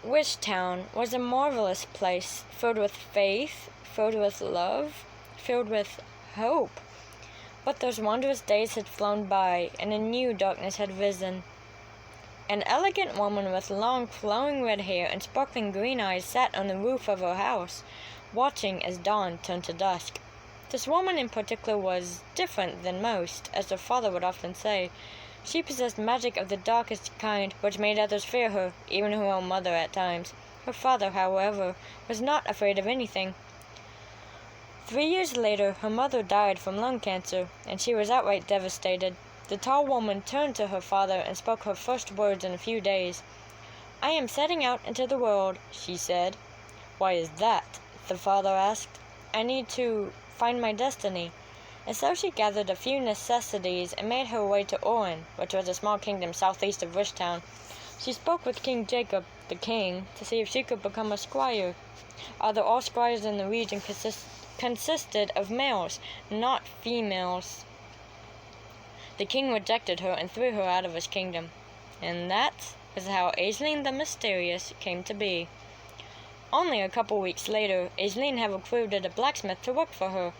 Wish Town was a marvelous place, filled with faith, filled with love, filled with hope. But those wondrous days had flown by, and a new darkness had risen. An elegant woman with long flowing red hair and sparkling green eyes sat on the roof of her house, watching as dawn turned to dusk. This woman in particular was different than most, as her father would often say. She possessed magic of the darkest kind, which made others fear her, even her own mother at times. Her father, however, was not afraid of anything. 3 years later, her mother died from lung cancer, and she was outright devastated. The tall woman turned to her father and spoke her first words in a few days. "I am setting out into the world," she said. "Why is that?" the father asked. "I need to find my destiny." And so she gathered a few necessities and made her way to Oren, which was a small kingdom southeast of Wish Town. She spoke with King Jacob, the king, to see if she could become a squire. Although all squires in the region consisted of males, not females. The king rejected her and threw her out of his kingdom. And that is how Aisling the Mysterious came to be. Only a couple weeks later, Aisling had recruited a blacksmith to work for her.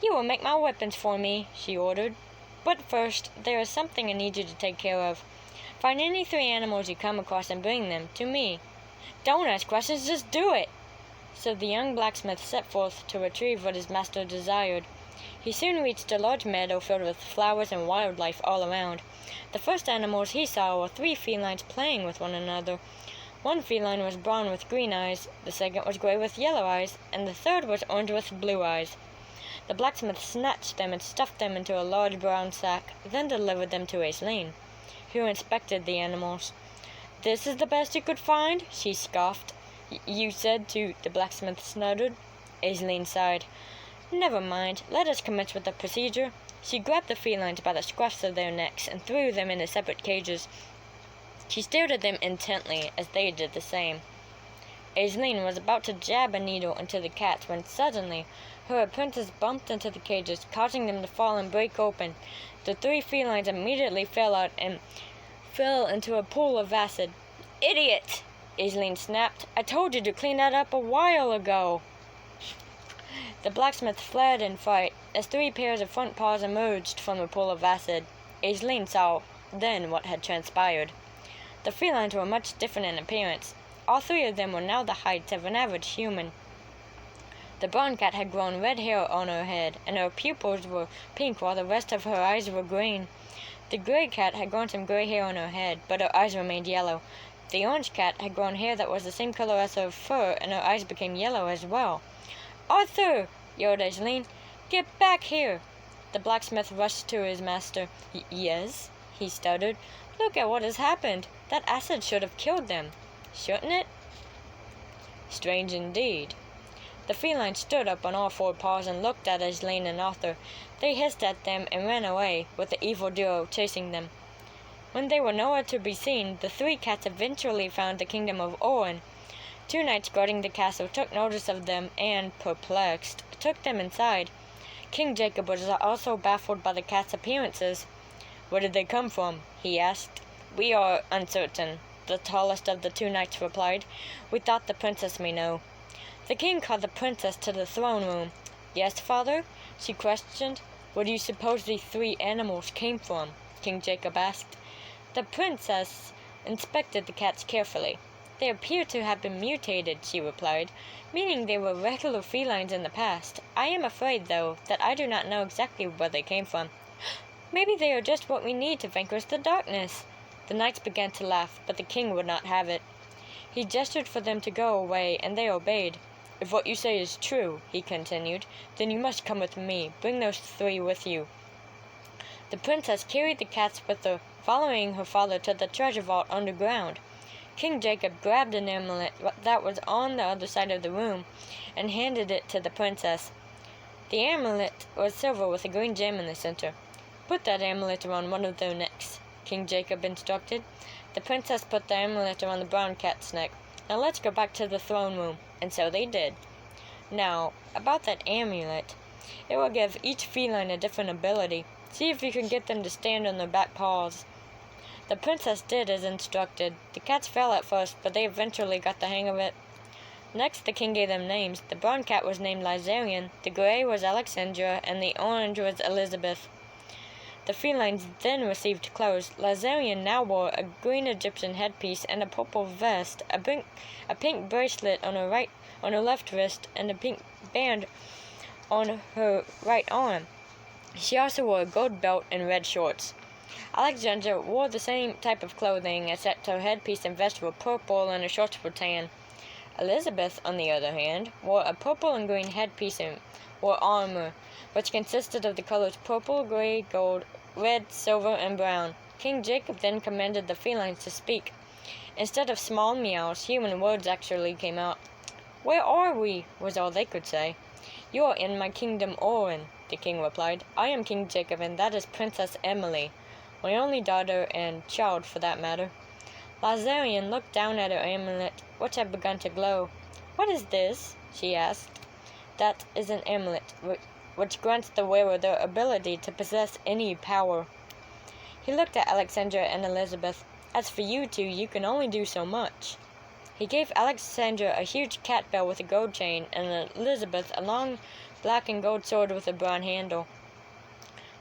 "You will make my weapons for me," she ordered. "But first, there is something I need you to take care of. Find any 3 animals you come across and bring them to me." "Don't ask questions, just do it!" So the young blacksmith set forth to retrieve what his master desired. He soon reached a large meadow filled with flowers and wildlife all around. The first animals he saw were 3 felines playing with one another. One feline was brown with green eyes, the second was gray with yellow eyes, and the third was orange with blue eyes. The blacksmith snatched them and stuffed them into a large brown sack, then delivered them to Aisling, who inspected the animals. "This is the best you could find?" she scoffed. "You said to," the blacksmith snuttered. Aisling sighed. "Never mind, let us commence with the procedure." She grabbed the felines by the scruffs of their necks and threw them into separate cages. She stared at them intently as they did the same. Aisling was about to jab a needle into the cats when suddenly her apprentice bumped into the cages, causing them to fall and break open. The 3 felines immediately fell out and fell into a pool of acid. "Idiot!" Aisling snapped. "I told you to clean that up a while ago." The blacksmith fled in fright as 3 pairs of front paws emerged from the pool of acid. Aisling saw then what had transpired. The felines were much different in appearance. All 3 of them were now the height of an average human. The brown cat had grown red hair on her head, and her pupils were pink while the rest of her eyes were green. The gray cat had grown some gray hair on her head, but her eyes remained yellow. The orange cat had grown hair that was the same color as her fur, and her eyes became yellow as well. "Arthur!" yelled Aisling. "Get back here!" The blacksmith rushed to his master. "Yes?" he stuttered. "Look at what has happened. That acid should have killed them. Shouldn't it?" Strange indeed. The feline stood up on all 4 paws and looked at Aisling and Arthur. They hissed at them and ran away, with the evil duo chasing them. When they were nowhere to be seen, the 3 cats eventually found the kingdom of Oren. 2 knights guarding the castle took notice of them and, perplexed, took them inside. King Jacob was also baffled by the cats' appearances. "Where did they come from?" he asked. "We are uncertain," the tallest of the 2 knights replied. "We thought the princess may know." The king called the princess to the throne room. "Yes, father?" she questioned. "Where do you suppose these 3 animals came from?" King Jacob asked. The princess inspected the cats carefully. "They appear to have been mutated," she replied, "meaning they were regular felines in the past. I am afraid, though, that I do not know exactly where they came from." "Maybe they are just what we need to vanquish the darkness." The knights began to laugh, but the king would not have it. He gestured for them to go away, and they obeyed. "If what you say is true," he continued, "then you must come with me. Bring those 3 with you." The princess carried the cats with her, following her father to the treasure vault underground. King Jacob grabbed an amulet that was on the other side of the room and handed it to the princess. The amulet was silver with a green gem in the center. "Put that amulet around one of their necks," King Jacob instructed. The princess put the amulet around the brown cat's neck. "Now let's go back to the throne room." And so they did. Now, about that amulet. It will give each feline a different ability. See if you can get them to stand on their back paws. The princess did as instructed. The cats fell at first, but they eventually got the hang of it. Next, the king gave them names. The brown cat was named Lysarian, the gray was Alexandra, and the orange was Elizabeth. The felines then received clothes. Lysarian now wore a green Egyptian headpiece and a purple vest, a pink bracelet on her left wrist, and a pink band on her right arm. She also wore a gold belt and red shorts. Alexandra wore the same type of clothing, except her headpiece and vest were purple and her shorts were tan. Elizabeth, on the other hand, wore a purple and green headpiece and wore armor, which consisted of the colors purple, gray, gold, red, silver, and brown. King Jacob then commanded the felines to speak. Instead of small meows, human words actually came out. "Where are we?" was all they could say. "You are in my kingdom Orin," the king replied. "I am King Jacob, and that is Princess Emily, my only daughter and child, for that matter." Lysarian looked down at her amulet, which had begun to glow. "What is this?" she asked. "That is an amulet, which grants the wearer the ability to possess any power." He looked at Alexandra and Elizabeth. "As for you two, you can only do so much." He gave Alexandra a huge cat bell with a gold chain, and Elizabeth a long black and gold sword with a brown handle.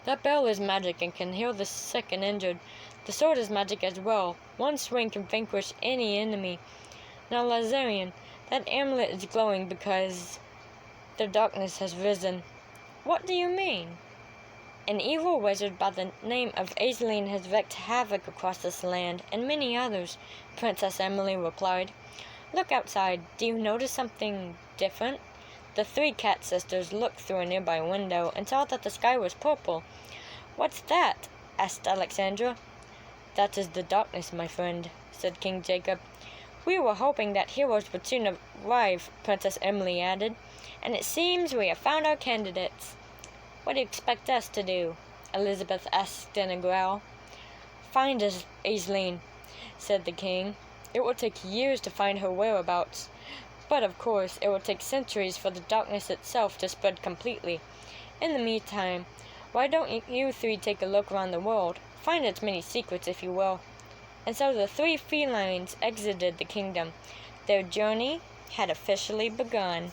"That bell is magic and can heal the sick and injured. The sword is magic as well. One swing can vanquish any enemy. Now, Lysarian, that amulet is glowing because the darkness has risen." "What do you mean?" "An evil wizard by the name of Aislinn has wreaked havoc across this land, and many others," Princess Emily replied. "Look outside. Do you notice something different?" The three cat sisters looked through a nearby window and saw that the sky was purple. "What's that?" asked Alexandra. "That is the darkness, my friend," said King Jacob. "We were hoping that heroes would soon arrive," Princess Emily added, "and it seems we have found our candidates." "What do you expect us to do?" Elizabeth asked in a growl. "Find Aislinn," said the king. "It will take years to find her whereabouts, but of course it will take centuries for the darkness itself to spread completely. In the meantime, why don't you three take a look around the world? Find its many secrets, if you will." And so the three felines exited the kingdom. Their journey had officially begun.